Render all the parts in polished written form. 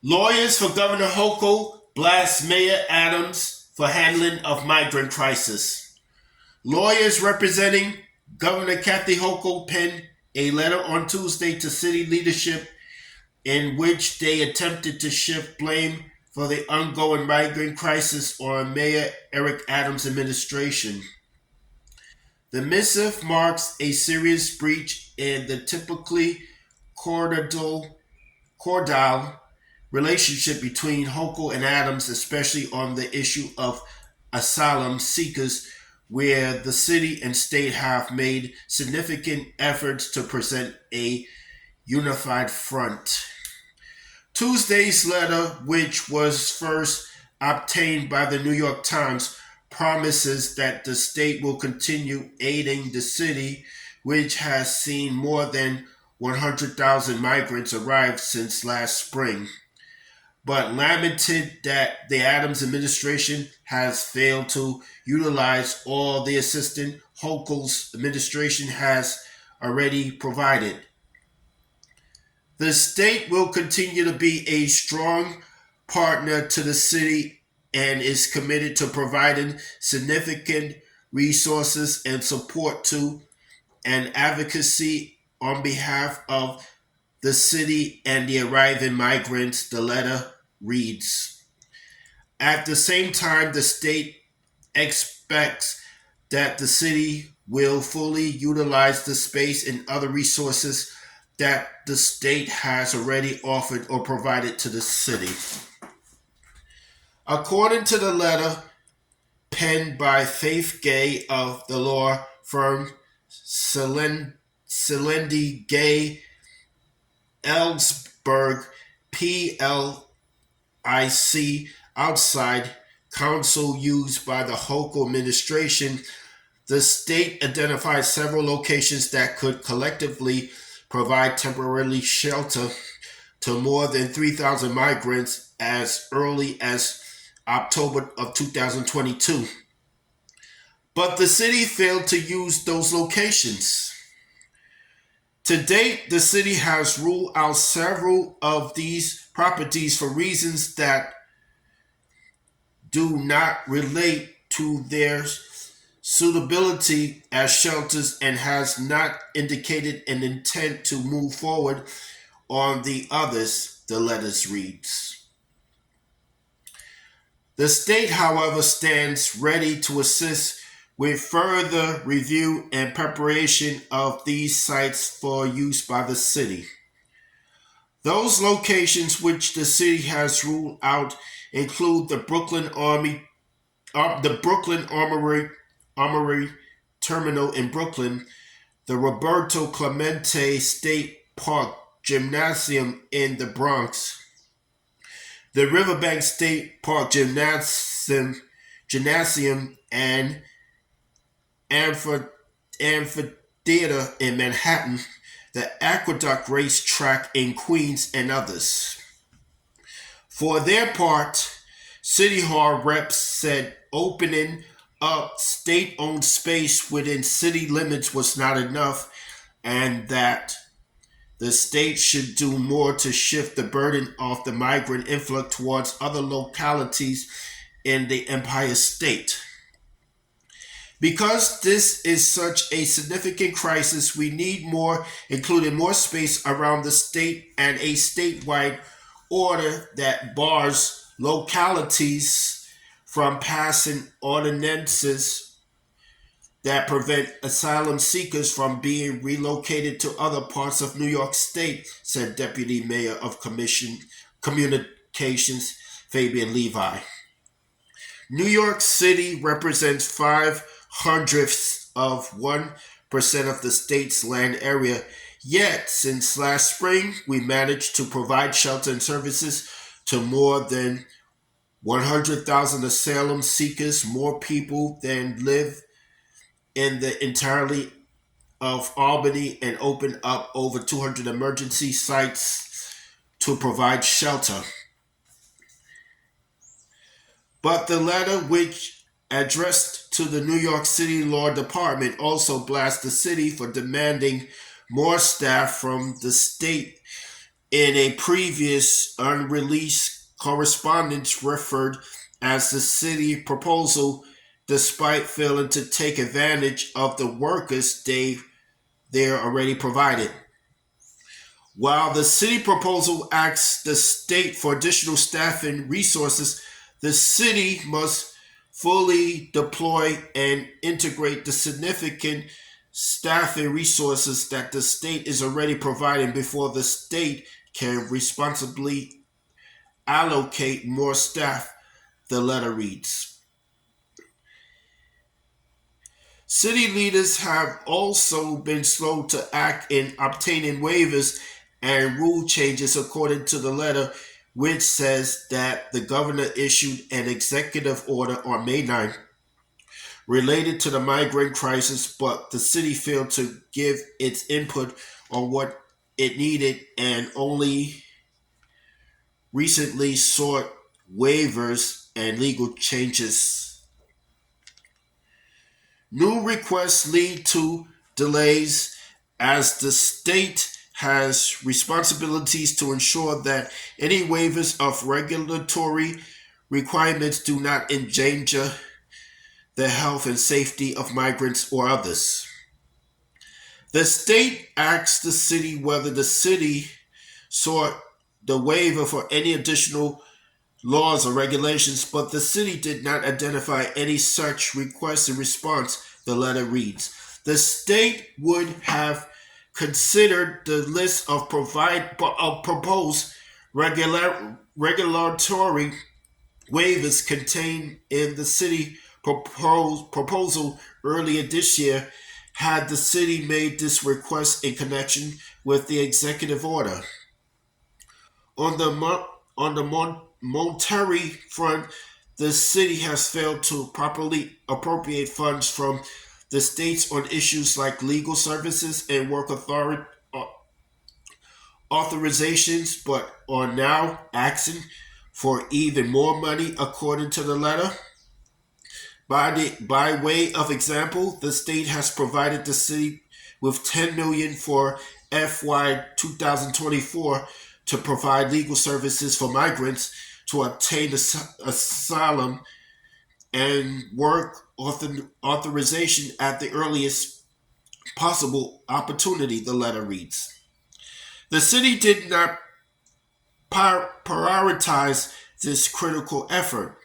Lawyers for Governor Hochul blast Mayor Adams for handling of migrant crisis. Lawyers representing Governor Kathy Hochul penned a letter on Tuesday to city leadership in which they attempted to shift blame for the ongoing migrant crisis on Mayor Eric Adams' administration. The missive marks a serious breach in the typically cordial relationship between Hochul and Adams, especially on the issue of asylum seekers, where the city and state have made significant efforts to present a unified front. Tuesday's letter, which was first obtained by the New York Times, promises that the state will continue aiding the city, which has seen more than 100,000 migrants arrive since last spring, but lamented that the Adams administration has failed to utilize all the assistance Hochul's administration has already provided. The state will continue to be a strong partner to the city and is committed to providing significant resources and support to and advocacy on behalf of the city and the arriving migrants, the letter reads. At the same time, the state expects that the city will fully utilize the space and other resources that the state has already offered or provided to the city. According to the letter penned by Faith Gay of the law firm Selendi Gay Ellsberg PLIC outside counsel used by the Hochul administration, the state identified several locations that could collectively provide temporary shelter to more than 3,000 migrants as early as October of 2022. But the city failed to use those locations. To date, the city has ruled out several of these properties for reasons that do not relate to their suitability as shelters and has not indicated an intent to move forward on the others, the letters reads. The state, however, stands ready to assist with further review and preparation of these sites for use by the city. Those locations which the city has ruled out include the Brooklyn Armory Terminal in Brooklyn, the Roberto Clemente State Park Gymnasium in the Bronx, the Riverbank State Park Gymnasium and Amphitheater in Manhattan, the Aqueduct Racetrack in Queens, and others. For their part, City Hall reps said opening up state-owned space within city limits was not enough and that the state should do more to shift the burden of the migrant influx towards other localities in the Empire State. Because this is such a significant crisis, we need more, including more space around the state and a statewide order that bars localities from passing ordinances that prevent asylum seekers from being relocated to other parts of New York State, said Deputy Mayor of Communications Fabian Levi. New York City represents 5/100ths of 1% of the state's land area. Yet, since last spring, we managed to provide shelter and services to more than 100,000 asylum seekers, more people than live in the entirety of Albany, and opened up over 200 emergency sites to provide shelter. But the letter, which addressed to the New York City Law Department, also blasts the city for demanding more staff from the state in a previous unreleased correspondence referred as the city proposal, despite failing to take advantage of the workers they're already provided. While the city proposal asks the state for additional staff and resources, the city must fully deploy and integrate the significant staff and resources that the state is already providing before the state can responsibly allocate more staff, the letter reads. City leaders have also been slow to act in obtaining waivers and rule changes according to the letter, which says that the governor issued an executive order on May 9th related to the migrant crisis, but the city failed to give its input on what it needed and only recently sought waivers and legal changes. New requests lead to delays as the state has responsibilities to ensure that any waivers of regulatory requirements do not endanger the health and safety of migrants or others. The state asks the city whether the city sought the waiver for any additional laws or regulations, but the city did not identify any such request. In response, the letter reads, the state would have considered the list of proposed regulatory waivers contained in the city proposal earlier this year had the city made this request in connection with the executive order. On the monetary front, the city has failed to properly appropriate funds from the states on issues like legal services and work authorizations, but are now asking for even more money, according to the letter. By way of example, the state has provided the city with 10 million dollars for FY 2024 to provide legal services for migrants to obtain asylum and work authorization at the earliest possible opportunity, the letter reads. The city did not prioritize this critical effort.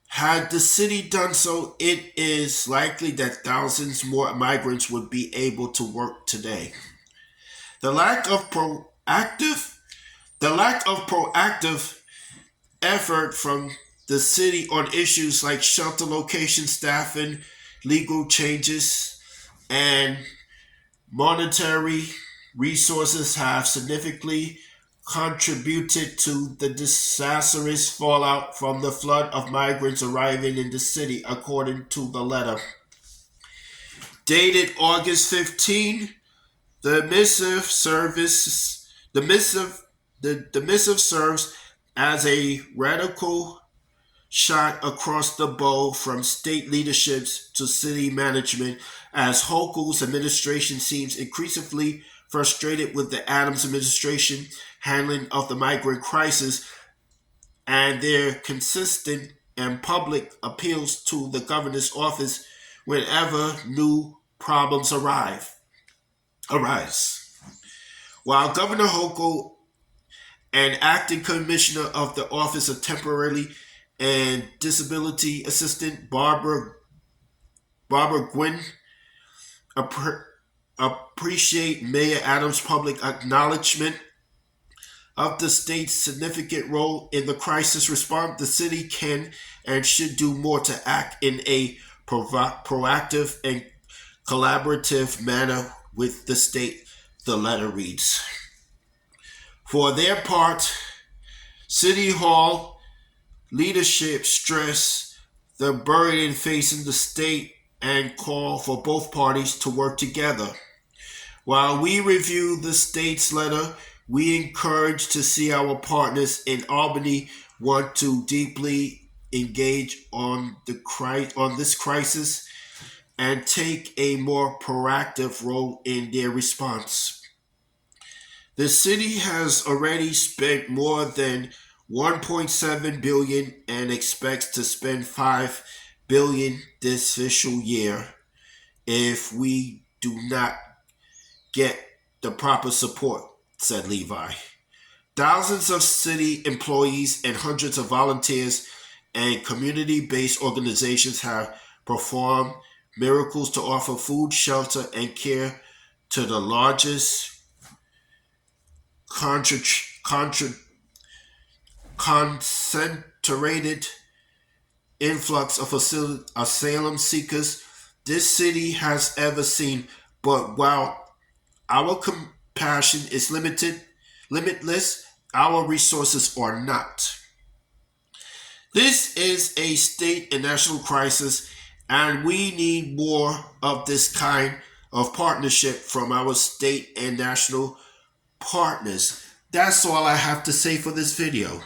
Had the city done so, it is likely that thousands more migrants would be able to work today. The lack of proactive the lack of proactive effort from the city on issues like shelter location staffing, legal changes, and monetary resources have significantly contributed to the disastrous fallout from the flood of migrants arriving in the city, according to the letter. Dated August 15, the missive service the missive serves as a radical shot across the bow from state leaderships to city management as Hochul's administration seems increasingly frustrated with the Adams administration handling of the migrant crisis and their consistent and public appeals to the governor's office whenever new problems arise. While Governor Hochul and acting commissioner of the Office of Temporary and Disability Assistant Barbara Gwynn appreciate Mayor Adams' public acknowledgement of the state's significant role in the crisis response. The city can and should do more to act in a proactive and collaborative manner with the state, the letter reads. For their part, City Hall leadership stress the burden facing the state and call for both parties to work together. While we review the state's letter, we encourage to see our partners in Albany want to deeply engage on this crisis and take a more proactive role in their response. The city has already spent more than 1.7 billion and expects to spend 5 billion this fiscal year if we do not get the proper support, said Levi. Thousands of city employees and hundreds of volunteers and community based organizations have performed miracles to offer food, shelter, and care to the largest contra- contra- concentrated influx of asylum seekers this city has ever seen. But while our compassion is limitless, our resources are not. This is a state and national crisis, and we need more of this kind of partnership from our state and national partners. That's all I have to say for this video.